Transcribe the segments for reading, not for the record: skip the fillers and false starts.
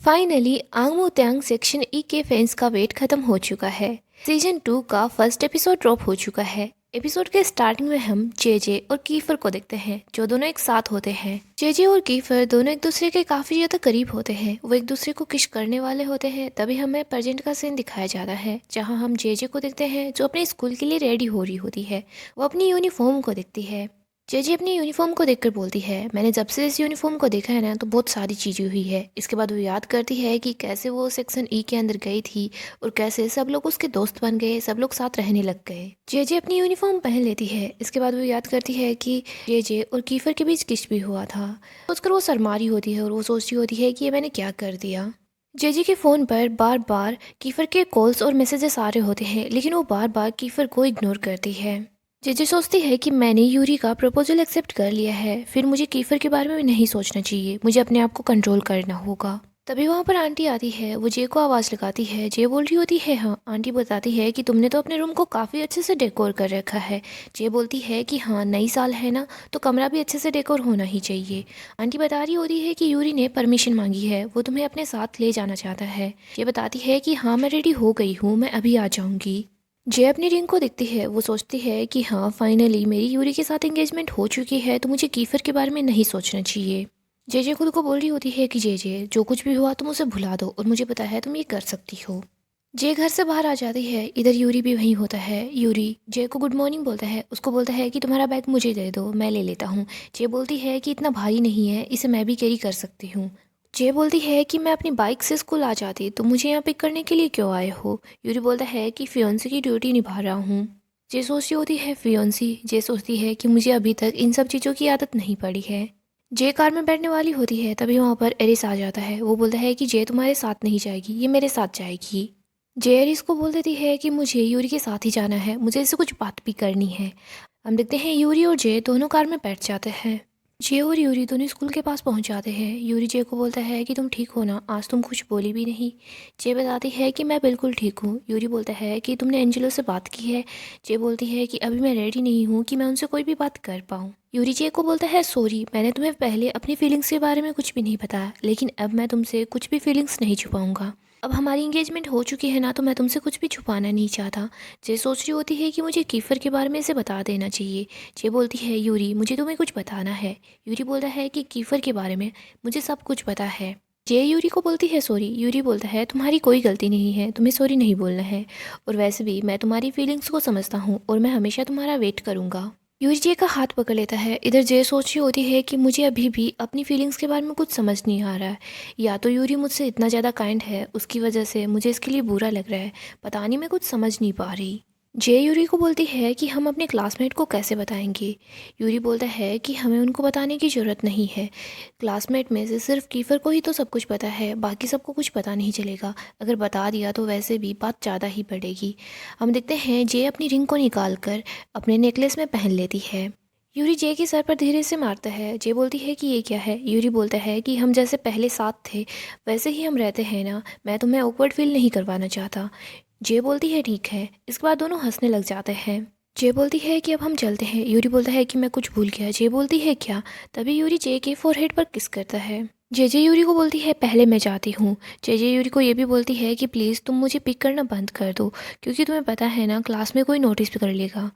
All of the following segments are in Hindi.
फाइनली आंगमू त्यांग सेक्शन ई के फैंस का वेट खत्म हो चुका है। सीजन 2 का फर्स्ट एपिसोड ड्रॉप हो चुका है। एपिसोड के स्टार्टिंग में हम जेजे और कीफर को देखते हैं जो दोनों एक साथ होते हैं। जेजे और कीफर दोनों एक दूसरे के काफी ज्यादा करीब होते हैं। वो एक दूसरे को किश करने वाले होते हैं। तभी हमें प्रेजेंट का सीन दिखाया जाता है जहाँ हम जेजे को देखते हैं जो अपने स्कूल के लिए रेडी हो रही होती है। वो अपनी यूनिफॉर्म को देखती है। जेजे अपनी यूनिफॉर्म को देखकर बोलती है, मैंने जब से इस यूनिफॉर्म को देखा है ना तो बहुत सारी चीज़ें हुई है। इसके बाद वो याद करती है कि कैसे वो सेक्शन ई के अंदर गई थी और कैसे सब लोग उसके दोस्त बन गए, सब लोग साथ रहने लग गए। जेजे अपनी यूनिफॉर्म पहन लेती है। इसके बाद वो याद करती है कि जेजे और कीफर के बीच किस भी हुआ था। सोचकर वो शर्मा रही होती है और वो सोचती होती है कि ये मैंने क्या कर दिया। जेजे के फ़ोन पर बार बार कीफर के कॉल्स और मैसेजेस आ रहे होते हैं लेकिन वो बार बार कीफर को इग्नोर करती है। जेजे सोचती है कि मैंने यूरी का प्रपोजल एक्सेप्ट कर लिया है, फिर मुझे कीफर के बारे में नहीं सोचना चाहिए, मुझे अपने आप को कंट्रोल करना होगा। तभी वहाँ पर आंटी आती है। वो जे को आवाज़ लगाती है। जे बोल रही होती है, हाँ। आंटी बताती है कि तुमने तो अपने रूम को काफ़ी अच्छे से डेकोर कर रखा है। जे बोलती है कि हाँ, नई साल है ना, तो कमरा भी अच्छे से डेकोर होना ही चाहिए। आंटी बता रही होती है कि यूरी ने परमिशन मांगी है, वो तुम्हें अपने साथ ले जाना चाहता है। ये बताती है कि हाँ, मैं रेडी हो गई हूँ, मैं अभी आ जाऊँगी। जे अपनी रिंग को देखती है। वो सोचती है कि हाँ, फाइनली मेरी यूरी के साथ एंगेजमेंट हो चुकी है तो मुझे कीफर के बारे में नहीं सोचना चाहिए। जे खुद को बोल रही होती है कि जे जो कुछ भी हुआ तुम उसे भुला दो और मुझे पता है तुम ये कर सकती हो। जे घर से बाहर आ जाती है। इधर यूरी भी वहीं होता है। यूरी जे को गुड मॉर्निंग बोलता है। उसको बोलता है कि तुम्हारा बैग मुझे दे दो, मैं ले लेता हूँ। जे बोलती है कि इतना भारी नहीं है, इसे मैं भी कैरी कर सकती हूँ। जे बोलती है कि मैं अपनी बाइक से स्कूल आ जाती तो मुझे यहाँ पिक करने के लिए क्यों आए हो। यूरी बोलता है कि फियोंसी की ड्यूटी निभा रहा हूँ। जे सोचती होती है फियोंसी। जे सोचती है कि मुझे अभी तक इन सब चीज़ों की आदत नहीं पड़ी है। जे कार में बैठने वाली होती है तभी वहाँ पर एरिस आ जाता है। वो बोलता है कि जे तुम्हारे साथ नहीं जाएगी, ये मेरे साथ जाएगी। जे एरिस को बोल देती है कि मुझे यूरी के साथ ही जाना है, मुझे इससे कुछ बात भी करनी है। हम देखते हैं यूरी और जे दोनों कार में बैठ जाते हैं। जे और यूरी दोनों स्कूल के पास पहुंच जाते हैं। यूरी जे को बोलता है कि तुम ठीक हो ना, आज तुम कुछ बोली भी नहीं। जे बताती है कि मैं बिल्कुल ठीक हूँ। यूरी बोलता है कि तुमने एंजेलो से बात की है। जे बोलती है कि अभी मैं रेडी नहीं हूँ कि मैं उनसे कोई भी बात कर पाऊँ। यूरी जे को बोलता है, सॉरी, मैंने तुम्हें पहले अपनी फीलिंग्स के बारे में कुछ भी नहीं बताया, लेकिन अब मैं तुमसे कुछ भी फीलिंग्स नहीं छुपाऊंगा। अब हमारी एंगेजमेंट हो चुकी है ना, तो मैं तुमसे कुछ भी छुपाना नहीं चाहता। जे सोच रही होती है कि मुझे कीफर के बारे में इसे बता देना चाहिए। जे बोलती है, यूरी मुझे तुम्हें कुछ बताना है। यूरी बोलता है कि कीफर के बारे में मुझे सब कुछ पता है। जे यूरी को बोलती है सॉरी। यूरी बोलता है, तुम्हारी कोई गलती नहीं है, तुम्हें सॉरी नहीं बोलना है, और वैसे भी मैं तुम्हारी फीलिंग्स को समझता हूँ और मैं हमेशा तुम्हारा वेट करूँगा। यूरी जे का हाथ पकड़ लेता है। इधर जे सोच रही होती है कि मुझे अभी भी अपनी फीलिंग्स के बारे में कुछ समझ नहीं आ रहा है। या तो यूरी मुझसे इतना ज़्यादा काइंड है, उसकी वजह से मुझे इसके लिए बुरा लग रहा है, पता नहीं, मैं कुछ समझ नहीं पा रही। जे यूरी को बोलती है कि हम अपने क्लासमेट को कैसे बताएंगे। यूरी बोलता है कि हमें उनको बताने की ज़रूरत नहीं है। क्लासमेट में से सिर्फ कीफर को ही तो सब कुछ पता है, बाकी सबको कुछ पता नहीं चलेगा। अगर बता दिया तो वैसे भी बात ज़्यादा ही बढ़ेगी। हम देखते हैं जे अपनी रिंग को निकाल कर अपने नेकलेस में पहन लेती है। यूरी जे के सर पर धीरे से मारता है। जे बोलती है कि ये क्या है। यूरी बोलता है कि हम जैसे पहले साथ थे वैसे ही हम रहते हैं ना, मैं तुम्हें ऑकवर्ड फील नहीं करवाना चाहता। जे बोलती है ठीक है। इसके बाद दोनों हंसने लग जाते हैं। जे बोलती है कि अब हम चलते हैं। यूरी बोलता है कि मैं कुछ भूल गया। जे बोलती है क्या। तभी यूरी जे के फोरहेड पर किस करता है। जे यूरी को बोलती है, पहले मैं जाती हूँ। जे यूरी को ये भी बोलती है कि प्लीज़ तुम मुझे पिक करना बंद कर दो, क्योंकि तुम्हें पता है ना क्लास में कोई नोटिस भी कर लेगा।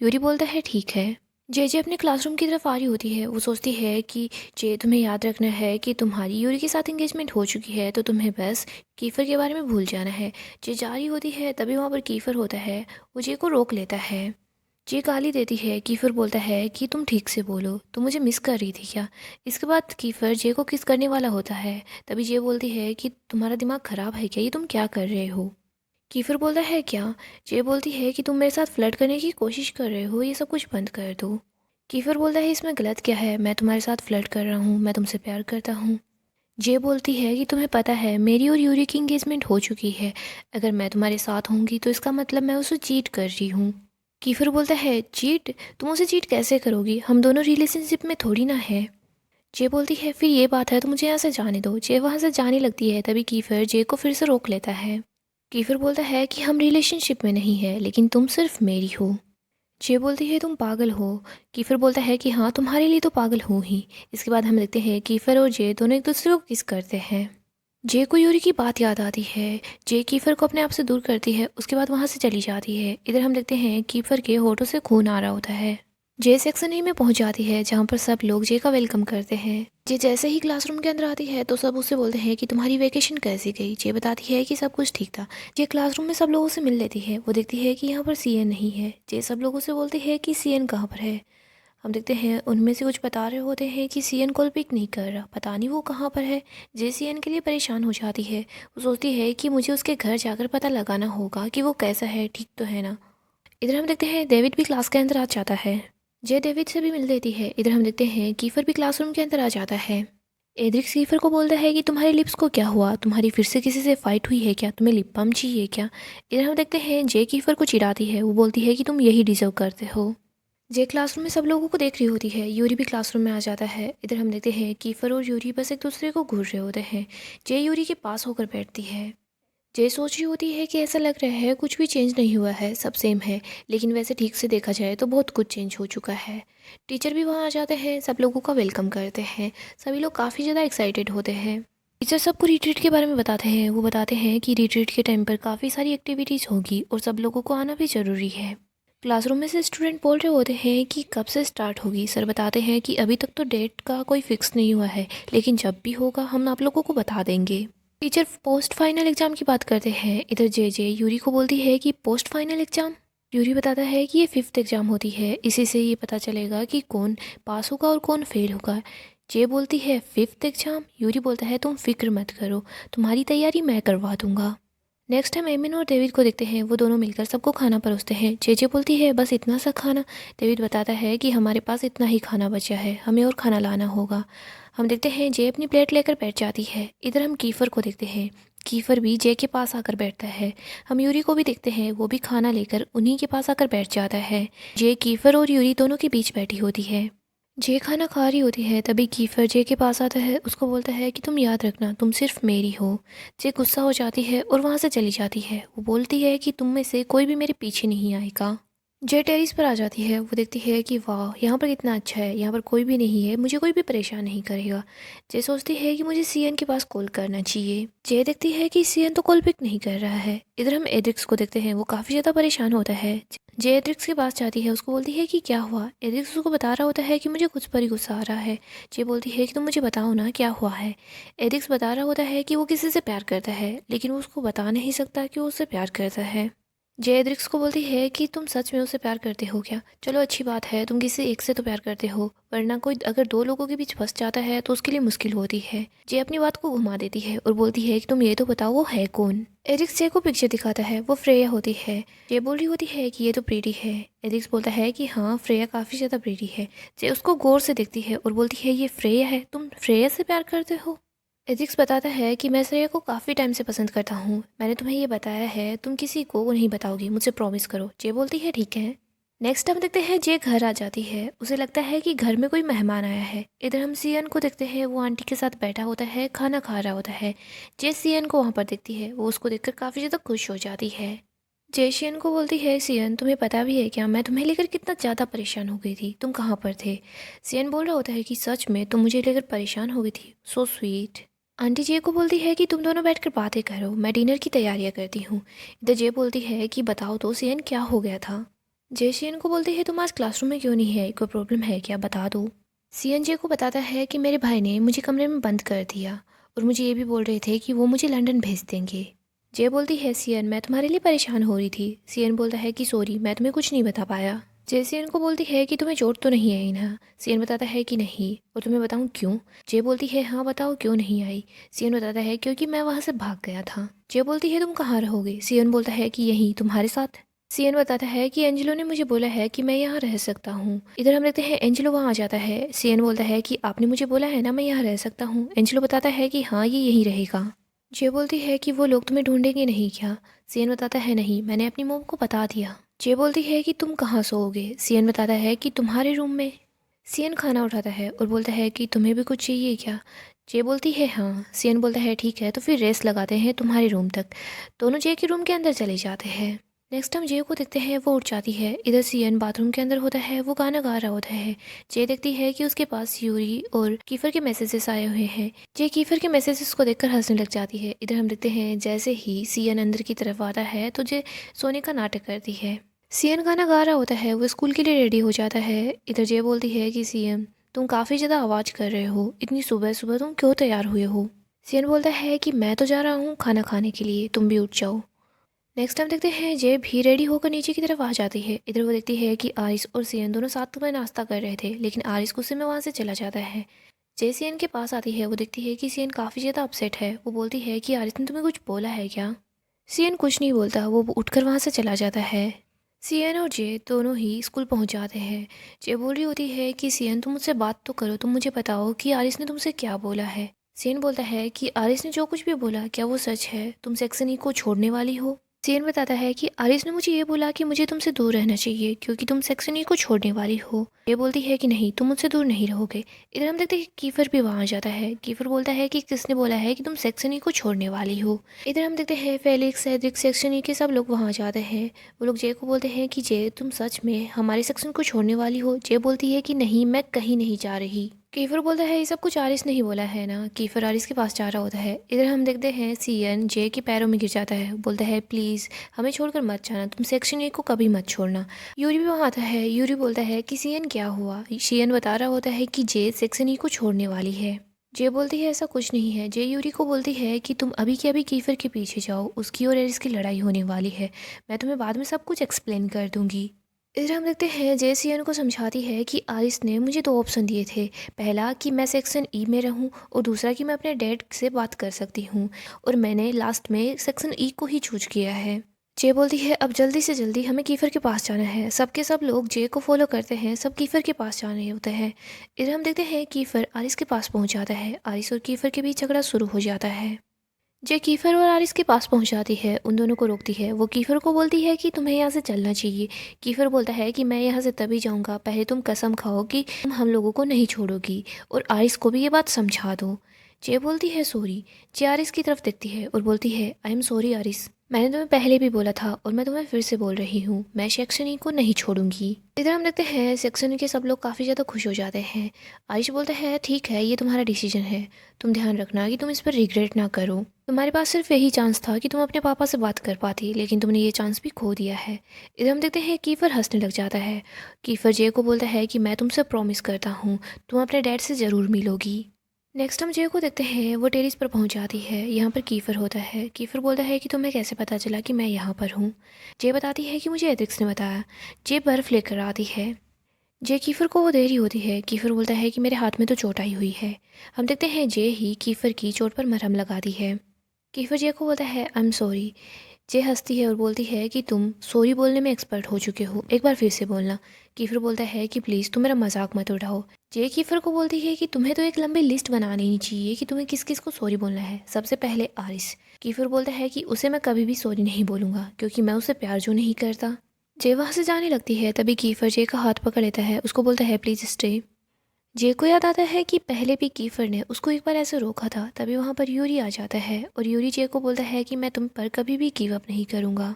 यूरी बोलता है ठीक है। जे अपने क्लासरूम की तरफ आ रही होती है। वो सोचती है कि जे तुम्हें याद रखना है कि तुम्हारी यूरी के साथ एंगेजमेंट हो चुकी है, तो तुम्हें बस कीफर के बारे में भूल जाना है। जे जा रही होती है तभी वहाँ पर कीफर होता है। वो जे को रोक लेता है। जे गाली देती है। कीफर बोलता है कि तुम ठीक से बोलो, तुम मुझे मिस कर रही थी क्या। इसके बाद कीफर जे को किस करने वाला होता है। तभी जे बोलती है कि तुम्हारा दिमाग ख़राब है क्या, ये तुम क्या कर रहे हो। कीफर बोलता है क्या। जे बोलती है कि तुम मेरे साथ फ्लर्ट करने की कोशिश कर रहे हो, ये सब कुछ बंद कर दो। कीफर बोलता है, इसमें गलत क्या है, मैं तुम्हारे साथ फ्लर्ट कर रहा हूँ, मैं तुमसे प्यार करता हूँ। जे बोलती है कि तुम्हें पता है मेरी और यूरी की इंगेजमेंट हो चुकी है, अगर मैं तुम्हारे साथ होंगी तो इसका मतलब मैं उसे चीट कर रही हूँ। कीफर बोलता है, चीट, तुम उसे चीट कैसे करोगी, हम दोनों रिलेशनशिप में थोड़ी ना है। जे बोलती है, फिर ये बात है तो मुझे यहाँ से जाने दो। जे वहाँ से जाने लगती है तभी कीफर जे को फिर से रोक लेता है। कीफर बोलता है कि हम रिलेशनशिप में नहीं है, लेकिन तुम सिर्फ मेरी हो। जे बोलती है, तुम पागल हो। कीफर बोलता है कि हाँ, तुम्हारे लिए तो पागल हूँ ही। इसके बाद हम देखते हैं कीफर और जे दोनों एक दूसरे को किस करते हैं। जे को यूरी की बात याद आती है। जे कीफर को अपने आप से दूर करती है, उसके बाद वहाँ से चली जाती है। इधर हम देखते हैं कीफर के होठों से खून आ रहा होता है। जे सेक्शन ई में पहुंच जाती है जहाँ पर सब लोग जे का वेलकम करते हैं। जे जैसे ही क्लासरूम के अंदर आती है तो सब उससे बोलते हैं कि तुम्हारी वेकेशन कैसी गई। जे बताती है कि सब कुछ ठीक था। जे क्लासरूम में सब लोगों से मिल लेती है। वो देखती है कि यहाँ पर सीएन नहीं है। जे सब लोगों से बोलती है कि सीएन कहाँ पर है। हम देखते हैं उनमें से कुछ बता रहे होते हैं कि सीएन कॉल पिक नहीं कर रहा, पता नहीं वो कहाँ पर है। जे सीएन के लिए परेशान हो जाती है। वो सोचती है कि मुझे उसके घर जाकर पता लगाना होगा कि वो कैसा है, ठीक तो है ना। इधर हम देखते हैं डेविड भी क्लास के अंदर आ जाता है। जे डेविड से भी मिल लेती है। इधर हम देखते हैं कीफर भी क्लासरूम के अंदर आ जाता है। एड्रिक्स कीफर को बोलता है कि तुम्हारे लिप्स को क्या हुआ, तुम्हारी फिर से किसी से फाइट हुई है क्या, तुम्हें लिप बाम चाहिए क्या। इधर हम देखते हैं जे कीफर को चिढ़ाती है। वो बोलती है कि तुम यही डिजर्व करते हो। जे क्लासरूम में सब लोगों को देख रही होती है। यूरी भी क्लासरूम में आ जाता है। इधर हम देखते हैं कीफर और यूरी बस एक दूसरे को घूर रहे होते हैं। जे यूरी के पास होकर बैठती है। जे सोच रही होती है कि ऐसा लग रहा है कुछ भी चेंज नहीं हुआ है, सब सेम है। लेकिन वैसे ठीक से देखा जाए तो बहुत कुछ चेंज हो चुका है। टीचर भी वहाँ आ जाते हैं, सब लोगों का वेलकम करते हैं। सभी लोग काफ़ी ज़्यादा एक्साइटेड होते हैं। टीचर सबको रिट्रीट के बारे में बताते हैं। वो बताते हैं कि रिट्रीट के टाइम पर काफ़ी सारी एक्टिविटीज़ होगी और सब लोगों को आना भी ज़रूरी है। क्लासरूम में से स्टूडेंट बोल रहे होते हैं कि कब से स्टार्ट होगी। सर बताते हैं कि अभी तक तो डेट का कोई फिक्स नहीं हुआ है, लेकिन जब भी होगा हम आप लोगों को बता देंगे। टीचर पोस्ट फाइनल एग्जाम की बात करते हैं। इधर जे यूरी को बोलती है कि पोस्ट फाइनल एग्जाम। यूरी बताता है कि ये 5th एग्जाम होती है, इसी से ये पता चलेगा कि कौन पास होगा और कौन फेल होगा। जे बोलती है 5th एग्जाम। यूरी बोलता है तुम फिक्र मत करो, तुम्हारी तैयारी मैं करवा दूंगा। नेक्स्ट हम एमिन और डेविड को देखते हैं। वो दोनों मिलकर सबको खाना परोसते हैं। जे बोलती है बस इतना सा खाना। डेविड बताता है कि हमारे पास इतना ही खाना बचा है, हमें और खाना लाना होगा। हम देखते हैं जे अपनी प्लेट लेकर बैठ जाती है। इधर हम कीफर को देखते हैं। कीफर भी जे के पास आकर बैठता है। हम यूरी को भी देखते हैं, वो भी खाना लेकर उन्हीं के पास आकर बैठ जाता है। जे कीफर और यूरी दोनों के बीच बैठी होती है। जे खाना खा रही होती है, तभी कीफर जे के पास आता है। उसको बोलता है कि तुम याद रखना, तुम सिर्फ मेरी हो। जे गुस्सा हो जाती है और वहाँ से चली जाती है। वो बोलती है कि तुम में से कोई भी मेरे पीछे नहीं आएगा। जे टेरिस पर आ जाती है। वो देखती है कि वाह, यहाँ पर कितना अच्छा है, यहाँ पर कोई भी नहीं है, मुझे कोई भी परेशान नहीं करेगा। जे सोचती है कि मुझे सीएन के पास कॉल करना चाहिए। जे देखती है कि सीएन तो कॉल पिक नहीं कर रहा है। इधर हम एड्रिक्स को देखते हैं। वो काफ़ी ज़्यादा परेशान होता है। जे एड्रिक्स के पास जाती है, उसको बोलती है कि क्या हुआ। एड्रिक्स उसको बता रहा होता है कि मुझे कुछ पर ही गुस्सा आ रहा है। जे बोलती है कि तुम मुझे बताओ ना क्या हुआ है। एड्रिक्स बता रहा होता है कि वो किसी से प्यार करता है, लेकिन वो उसको बता नहीं सकता कि वो उससे प्यार करता है। जयद्रिक्स को बोलती है कि तुम सच में उससे प्यार करते हो क्या। चलो अच्छी बात है, तुम किसी एक से तो प्यार करते हो, वरना कोई अगर दो लोगों के बीच फंस जाता है तो उसके लिए मुश्किल होती है। जय अपनी बात को घुमा देती है और बोलती है कि तुम ये तो बताओ वो है कौन। एरिक्स जय को पिक्चर दिखाता है, वो फ्रेया होती है। जय बोल रही होती है कि ये तो प्रीति है। एरिक्स बोलता है कि हाँ, फ्रेया काफ़ी ज़्यादा प्रीति है। जय उसको गौर से देखती है और बोलती है ये फ्रेया है, तुम फ्रेया से प्यार करते हो। एजिक्स बताता है कि मैं श्रेया को काफ़ी टाइम से पसंद करता हूँ, मैंने तुम्हें ये बताया है, तुम किसी को नहीं बताओगी, मुझे प्रॉमिस करो। जे बोलती है ठीक है। नेक्स्ट हम देखते हैं जे घर आ जाती है। उसे लगता है कि घर में कोई मेहमान आया है। इधर हम सीएन को देखते हैं, वो आंटी के साथ बैठा होता है, खाना खा रहा होता है। जे सीएन को वहाँ पर देखती है, वो उसको देखकर काफ़ी ज़्यादा खुश हो जाती है। जे सीएन को बोलती है सीएन तुम्हें पता भी है क्या, मैं तुम्हें लेकर कितना ज़्यादा परेशान हो गई थी, तुम कहाँ पर थे। सीएन बोल रहा होता है कि सच में तुम मुझे लेकर परेशान हो गई थी, सो स्वीट। आंटी जे को बोलती है कि तुम दोनों बैठकर बातें करो, मैं डिनर की तैयारियां करती हूँ। इधर जे बोलती है कि बताओ तो सीएन क्या हो गया था। जे सीएन को बोलती है तुम आज क्लासरूम में क्यों नहीं है, कोई प्रॉब्लम है क्या, बता दो। सीएन जे को बताता है कि मेरे भाई ने मुझे कमरे में बंद कर दिया और मुझे ये भी बोल रहे थे कि वो मुझे लंदन भेज देंगे। जे बोलती है सीएन मैं तुम्हारे लिए परेशान हो रही थी। सीएन बोलता है कि सॉरी, मैं तुम्हें कुछ नहीं बता पाया। जे सीएन को बोलती है कि तुम्हें चोट तो नहीं आई ना। सीएन बताता है कि नहीं, और तुम्हें बताऊं क्यों। जे बोलती है हाँ बताओ क्यों नहीं आई। सीएन बताता है क्योंकि मैं वहाँ से भाग गया था। जे बोलती है तुम कहाँ रहोगे। सीएन बोलता है कि यहीं तुम्हारे साथ। सीएन बताता है कि एंजेलो ने मुझे बोला है कि मैं यहाँ रह सकता हूँ। इधर हम देखते हैं एंजेलो वहाँ आ जाता है। सीएन बोलता है कि आपने मुझे बोला है ना मैं यहाँ रह सकता हूँ। एंजेलो बताता है कि हाँ ये यहीं रहेगा। जे बोलती है कि वो लोग तुम्हें ढूंढेंगे नहीं क्या। सीएन बताता है नहीं, मैंने अपनी मॉम को बता दिया। जे बोलती है कि तुम कहाँ सोओगे। सीएन बताता है कि तुम्हारे रूम में। सीएन खाना उठाता है और बोलता है कि तुम्हें भी कुछ चाहिए क्या। जे बोलती है हाँ। सीएन बोलता है ठीक है, तो फिर रेस्ट लगाते हैं तुम्हारे रूम तक। दोनों जे के रूम के अंदर चले जाते हैं। नेक्स्ट हम जे को देखते हैं, वो उठ जाती है। इधर सीएन बाथरूम के अंदर होता है, वो गाना गा रहा होता है। जे देखती है कि उसके पास यूरी और कीफर के मैसेजेस आए हुए हैं। जे कीफर के मैसेजेस को देखकर हंसने लग जाती है। इधर हम देखते हैं जैसे ही सीएन अंदर की तरफ आता है तो जे सोने का नाटक करती है। सीएन गाना गा रहा होता है, वो स्कूल के लिए रेडी हो जाता है। इधर जे बोलती है कि सीएन तुम काफ़ी ज़्यादा आवाज़ कर रहे हो, इतनी सुबह सुबह तुम क्यों तैयार हुए हो। सीएन बोलता है कि मैं तो जा रहा हूँ खाना खाने के लिए, तुम भी उठ जाओ। नेक्स्ट टाइम देखते हैं जे भी रेडी होकर नीचे की तरफ आ जाती है। इधर वो देखती है कि आरिस और सीएन दोनों साथ में नाश्ता कर रहे थे, लेकिन आरिस गुस्से में वहाँ से चला जाता है। जे सीएन के पास आती है, वो देखती है कि सीएन काफ़ी ज़्यादा अपसेट है। वो बोलती है कि आरिस ने तुम्हें कुछ बोला है क्या। सीएन कुछ नहीं बोलता, वो उठकर वहाँ से चला जाता है। सीएन और जे दोनों ही स्कूल पहुँच जाते हैं। जे बोल रही होती है कि सीएन तुम मुझसे बात तो करो, तुम मुझे बताओ कि आरिस ने तुमसे क्या बोला है। सीएन बोलता है कि आरिस ने जो कुछ भी बोला क्या वो सच है, तुम सेक्सन ई को छोड़ने वाली हो। सीएन बताता है कि आरिस ने मुझे ये बोला कि मुझे तुमसे दूर रहना चाहिए क्योंकि तुम सेक्शन ई को छोड़ने वाली हो। ये बोलती है कि नहीं, तुम मुझसे दूर नहीं रहोगे। इधर हम देखते हैं कि कीफर भी वहाँ जाता है। कीफर बोलता है कि किसने बोला है कि तुम सेक्शन ई को छोड़ने वाली हो। इधर हम देखते हैं फेलिक्स, सेड्रिक, सेक्शन ई के सब लोग वहाँ जाते हैं। वो लोग जे को बोलते हैं कि जे तुम सच में हमारे सेक्शन को छोड़ने वाली हो। जे बोलती है कि नहीं, मैं कहीं नहीं जा रही। कीफर बोलता है ये सब कुछ आरिस नहीं बोला है ना। कीफर आरिस के पास जा रहा होता है। इधर हम देखते हैं सीएन जे के पैरों में गिर जाता है, बोलता है प्लीज़ हमें छोड़कर मत जाना, तुम सेक्शन ए को कभी मत छोड़ना। यूरी भी वहाँ आता है। यूरी बोलता है कि सीएन क्या हुआ। सीएन बता रहा होता है कि जे सेक्शन ई को छोड़ने वाली है। जे बोलती है ऐसा कुछ नहीं है। जे यूरी को बोलती है कि तुम अभी के अभी कीफर के पीछे जाओ, उसकी और एरिस की लड़ाई होने वाली है, मैं तुम्हें बाद में सब कुछ एक्सप्लेन कर दूंगी। इधर हम देखते हैं जे सीएन को समझाती है कि आरिस ने मुझे दो ऑप्शन दिए थे, पहला कि मैं सेक्शन ई में रहूं और दूसरा कि मैं अपने डैड से बात कर सकती हूं, और मैंने लास्ट में सेक्शन ई को ही चूज किया है। जे बोलती है अब जल्दी से जल्दी हमें कीफर के पास जाना है। सबके सब लोग जे को फॉलो करते हैं, सब कीफर के पास जाने होते हैं। इधर हम देखते हैं कीफर आरिस के पास पहुंच जाता है। आरिस और कीफर के बीच झगड़ा शुरू हो जाता है। जे कीफर और आरिस के पास पहुंच जाती है, उन दोनों को रोकती है। वो कीफर को बोलती है कि तुम्हें यहाँ से चलना चाहिए। कीफर बोलता है कि मैं यहाँ से तभी जाऊँगा, पहले तुम कसम खाओ कि तुम हम लोगों को नहीं छोड़ोगी, और आरिस को भी ये बात समझा दो। जे बोलती है सॉरी। जे आरिस की तरफ देखती है और बोलती है आई एम सॉरी आरिस, मैंने तुम्हें पहले भी बोला था और मैं तुम्हें फिर से बोल रही हूँ, मैं सेक्शन ई को नहीं छोड़ूंगी। इधर हम देखते हैं सेक्शन ई के सब लोग काफ़ी ज़्यादा खुश हो जाते हैं। आरिश बोलता है ठीक है, ये तुम्हारा डिसीजन है, तुम ध्यान रखना कि तुम इस पर रिग्रेट ना करो। तुम्हारे पास सिर्फ यही चांस था कि तुम अपने पापा से बात कर पाती, लेकिन तुमने ये चांस भी खो दिया है। इधर हम देखते हैं कीफर हंसने लग जाता है। कीफर जे को बोलता है कि मैं तुमसे प्रॉमिस करता हूँ, तुम अपने डैड से ज़रूर मिलोगी। नेक्स्ट हम जे को देखते हैं, वो टेरिस पर पहुंच जाती है। यहाँ पर कीफर होता है। कीफर बोलता है कि तुम्हें कैसे पता चला कि मैं यहाँ पर हूँ। जे बताती है कि मुझे एथिक्स ने बताया। जे बर्फ़ लेकर आती है। जे कीफर को वो दे रही होती है। कीफर बोलता है कि मेरे हाथ में तो चोट आई हुई है। हम देखते हैं जे ही कीफर की चोट पर मरहम लगाती है। कीफर जे को बोलता है आई एम सॉरी। जे हंसती है और बोलती है कि तुम सॉरी बोलने में एक्सपर्ट हो चुके हो, एक बार फिर से बोलना। कीफर बोलता है कि प्लीज़ तुम मेरा मजाक मत उठाओ। जे कीफर को बोलती है कि तुम्हें तो एक लंबी लिस्ट बनानी चाहिए कि तुम्हें किस किस को सॉरी बोलना है। सबसे पहले आरिस। कीफर बोलता है कि उसे मैं कभी भी सॉरी नहीं बोलूँगा क्योंकि मैं उसे प्यार जो नहीं करता। जे वहाँ से जाने लगती है, तभी कीफर जे का हाथ पकड़ लेता है, उसको बोलता है प्लीज़ स्टे। जे को याद आता है कि पहले भी कीफर ने उसको एक बार ऐसे रोका था। तभी वहाँ पर यूरी आ जाता है और यूरी जे को बोलता है कि मैं तुम पर कभी भी गिव अप नहीं करूँगा।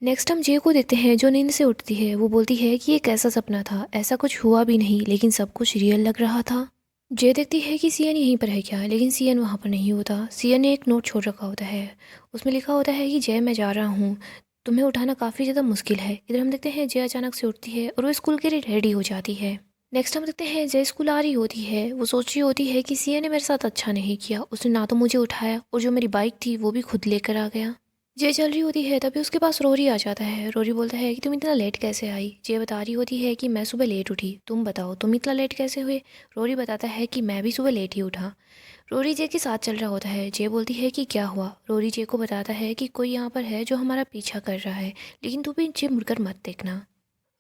नेक्स्ट हम जे को देखते हैं, जो नींद से उठती है। वो बोलती है कि ये कैसा सपना था, ऐसा कुछ हुआ भी नहीं, लेकिन सब कुछ रियल लग रहा था। जे देखती है कि सीएन यहीं पर है क्या, लेकिन सीएन वहाँ पर नहीं होता। सीएन ने एक नोट छोड़ रखा होता है, उसमें लिखा होता है कि जय मैं जा रहा हूँ, तुम्हें उठाना काफ़ी ज़्यादा मुश्किल है। इधर हम देखते हैं जय अचानक से उठती है और वो स्कूल के लिए रेडी हो जाती है। नेक्स्ट हम देखते हैं जय स्कूल आ रही होती है। वो सोच रही होती है कि सीए ने मेरे साथ अच्छा नहीं किया, उसने ना तो मुझे उठाया और जो मेरी बाइक थी वो भी खुद लेकर आ गया। जय चल रही होती है, तभी उसके पास रोरी आ जाता है। रोरी बोलता है कि तुम इतना लेट कैसे आई। जय बता रही होती है कि मैं सुबह लेट उठी, तुम बताओ तुम इतना लेट कैसे हुए। रोरी बताता है कि मैं भी सुबह लेट ही उठा। रोरी जय के साथ चल रहा होता है। जय बोलती है कि क्या हुआ। रोरी जय को बताता है कि कोई यहाँ पर है जो हमारा पीछा कर रहा है, लेकिन तू भी जय मुड़कर मत देखना।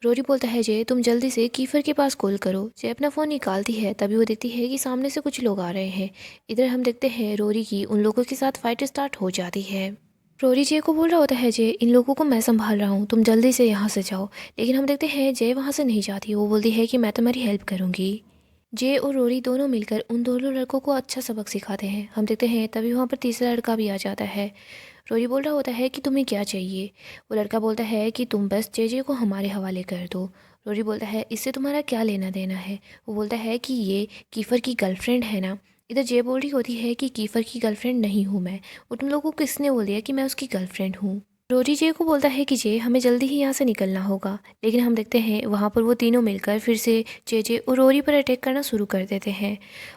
रोरी बोलता है जय तुम जल्दी से कीफर के पास कॉल करो। जय अपना फ़ोन निकालती है, तभी वो देखती है कि सामने से कुछ लोग आ रहे हैं। इधर हम देखते हैं रोरी की उन लोगों के साथ फाइट स्टार्ट हो जाती है। रोरी जय को बोल रहा होता है जय इन लोगों को मैं संभाल रहा हूँ, तुम जल्दी से यहाँ से जाओ। लेकिन हम देखते हैं जय वहाँ से नहीं जाती। वो बोलती है कि मैं तुम्हारी हेल्प करूँगी। जे और रोरी दोनों मिलकर उन दोनों लड़कों को अच्छा सबक सिखाते हैं। हम देखते हैं तभी वहाँ पर तीसरा लड़का भी आ जाता है। रोरी बोल रहा होता है कि तुम्हें क्या चाहिए। वो लड़का बोलता है कि तुम बस जे को हमारे हवाले कर दो। रोरी बोलता है इससे तुम्हारा क्या लेना देना है। वो बोलता है कि ये कीफ़र की गर्लफ्रेंड है ना। इधर जे बोल रही होती है कि कीफ़र की गर्लफ्रेंड नहीं हूँ मैं, और तुम लोगों को किसने बोल दिया कि मैं उसकी गर्लफ्रेंड हूँ। रोरी जे को बोलता है कि जे हमें जल्दी ही यहाँ से निकलना होगा, लेकिन हम देखते हैं वहाँ पर वो तीनों मिलकर फिर से जे और रोरी पर अटैक करना शुरू कर देते हैं।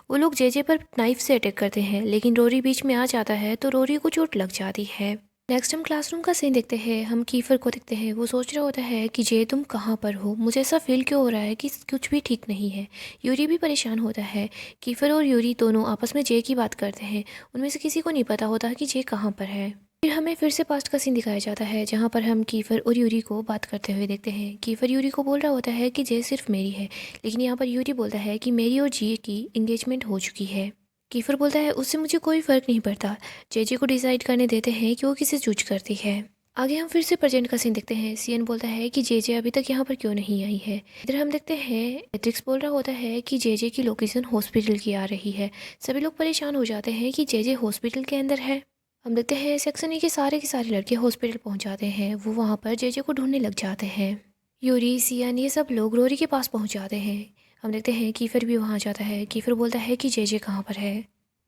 वो लोग जे पर नाइफ से अटैक करते हैं, लेकिन रोरी बीच में आ जाता है तो रोरी को चोट लग जाती है। नेक्स्ट हम क्लासरूम का सीन देखते हैं। हम कीफर को देखते हैं। वो सोच रहा होता है कि जे तुम कहाँ पर हो, मुझे ऐसा फील क्यों हो रहा है कि कुछ भी ठीक नहीं है। यूरी भी परेशान होता है। कीफर और यूरी दोनों आपस में जे की बात करते हैं। उनमें से किसी को नहीं पता होता कि जे कहाँ पर है। फिर हमें फिर से पास्ट का सीन दिखाया जाता है, जहाँ पर हम कीफर और यूरी को बात करते हुए देखते हैं। कीफर यूरी को बोल रहा होता है कि जे सिर्फ मेरी है, लेकिन यहाँ पर यूरी बोलता है कि मेरी और जे की इंगेजमेंट हो चुकी है। कीफर बोलता है उससे मुझे कोई फ़र्क नहीं पड़ता। जे को डिसाइड करने देते हैं कि वो किसे चूज करती है। आगे हम फिर से प्रेजेंट का सीन देखते हैं। सीएन बोलता है कि जे अभी तक यहाँ पर क्यों नहीं आई है। इधर हम देखते हैं एट्रिक्स बोल रहा होता है कि जे की लोकेशन हॉस्पिटल की आ रही है। सभी लोग परेशान हो जाते हैं कि जे हॉस्पिटल के अंदर है। हम देखते हैं सेक्शन ए के सारे लड़के हॉस्पिटल पहुंच जाते हैं। वो वहाँ पर जे को ढूंढने लग जाते हैं। यूरी, सियान, ये सब लोग रोरी के पास पहुंच जाते हैं। हम देखते हैं कीफर भी वहाँ जाता है। कीफर बोलता है कि जे कहाँ पर है।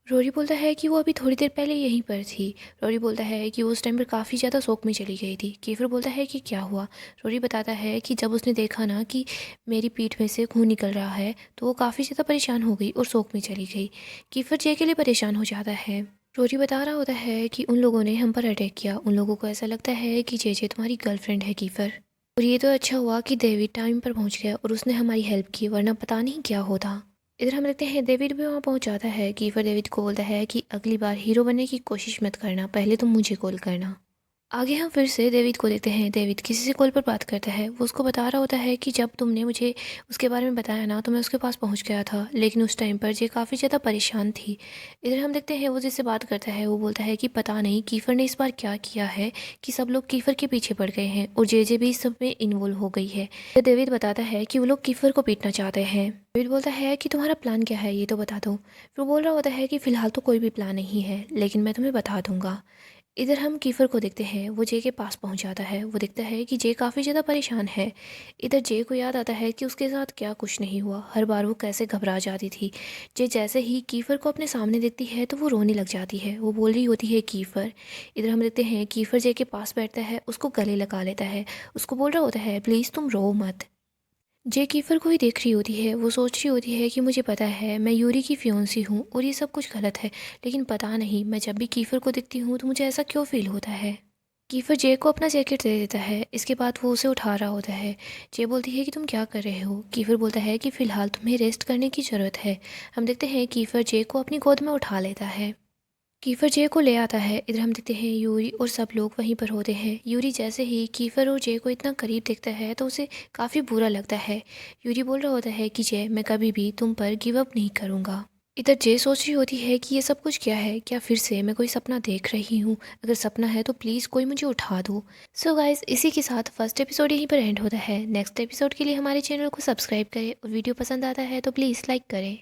रोरी बोलता है कि वो अभी थोड़ी देर पहले यहीं पर थी। रोरी बोलता है कि वो उस टाइम पर काफ़ी ज़्यादा शौक में चली गई थी। कीफर बोलता है कि क्या हुआ। रोरी बताता है कि जब उसने देखा ना कि मेरी पीठ में से खून निकल रहा है, तो वो काफ़ी ज़्यादा परेशान हो गई और शौक में चली गई। कीफर जे के लिए परेशान हो जाता है। रोरी बता रहा होता है कि उन लोगों ने हम पर अटैक किया। उन लोगों को ऐसा लगता है कि जे तुम्हारी गर्लफ्रेंड है कीफर। और ये तो अच्छा हुआ कि डेविड टाइम पर पहुंच गया और उसने हमारी हेल्प की, वरना पता नहीं क्या होता। इधर हम देखते हैं डेविड भी वहाँ पहुँच जाता है। कीफर डेविड को बोलता है कि अगली बार हीरो बनने की कोशिश मत करना, पहले तुम मुझे कॉल करना। आगे हम फिर से डेविड को देखते हैं। डेविड किसी से कॉल पर बात करता है। वो उसको बता रहा होता है कि जब तुमने मुझे उसके बारे में बताया ना, तो मैं उसके पास पहुंच गया था, लेकिन उस टाइम पर जे काफ़ी ज़्यादा परेशान थी। इधर हम देखते हैं वो जिससे बात करता है वो बोलता है कि पता नहीं कीफर ने इस बार क्या किया है कि सब लोग कीफर के पीछे पड़ गए हैं और जे भी इस सब में इन्वॉल्व हो गई है। तो डेविड बताता है कि वो लोग कीफर को पीटना चाहते हैं। डेविड बोलता है कि तुम्हारा प्लान क्या है, ये तो बता दो। फिर वो बोल रहा होता है कि फ़िलहाल तो कोई भी प्लान नहीं है, लेकिन मैं तुम्हें बता दूंगा। इधर हम कीफर को देखते हैं। वो जे के पास पहुंच जाता है। वो देखता है कि जे काफ़ी ज़्यादा परेशान है। इधर जे को याद आता है कि उसके साथ क्या कुछ नहीं हुआ, हर बार वो कैसे घबरा जाती थी। जे जैसे ही कीफर को अपने सामने देखती है तो वो रोने लग जाती है। वो बोल रही होती है कीफर। इधर हम देखते हैं कीफर जे के पास बैठता है, उसको गले लगा लेता है, उसको बोल रहा होता है प्लीज़ तुम रो मत। जे कीफर को ही देख रही होती है। वो सोच रही होती है कि मुझे पता है मैं यूरी की फियोंसी हूँ और ये सब कुछ गलत है, लेकिन पता नहीं मैं जब भी कीफर को देखती हूँ तो मुझे ऐसा क्यों फील होता है। कीफर जे को अपना जैकेट दे देता है। इसके बाद वो उसे उठा रहा होता है। जे बोलती है कि तुम क्या कर रहे हो। कीफर बोलता है कि फ़िलहाल तुम्हें रेस्ट करने की ज़रूरत है। हम देखते हैं कीफर जे को अपनी गोद में उठा लेता है। कीफर जे को ले आता है। इधर हम देखते हैं यूरी और सब लोग वहीं पर होते हैं। यूरी जैसे ही कीफर और जे को इतना करीब देखता है तो उसे काफ़ी बुरा लगता है। यूरी बोल रहा होता है कि जे मैं कभी भी तुम पर गिव अप नहीं करूँगा। इधर जे सोच रही होती है कि ये सब कुछ क्या है, क्या फिर से मैं कोई सपना देख रही हूँ। अगर सपना है तो प्लीज़ कोई मुझे उठा दो। सो गाइस, इसी के साथ फर्स्ट एपिसोड यहीं पर एंड होता है। नेक्स्ट एपिसोड के लिए हमारे चैनल को सब्सक्राइब करें और वीडियो पसंद आता है तो प्लीज़ लाइक करें।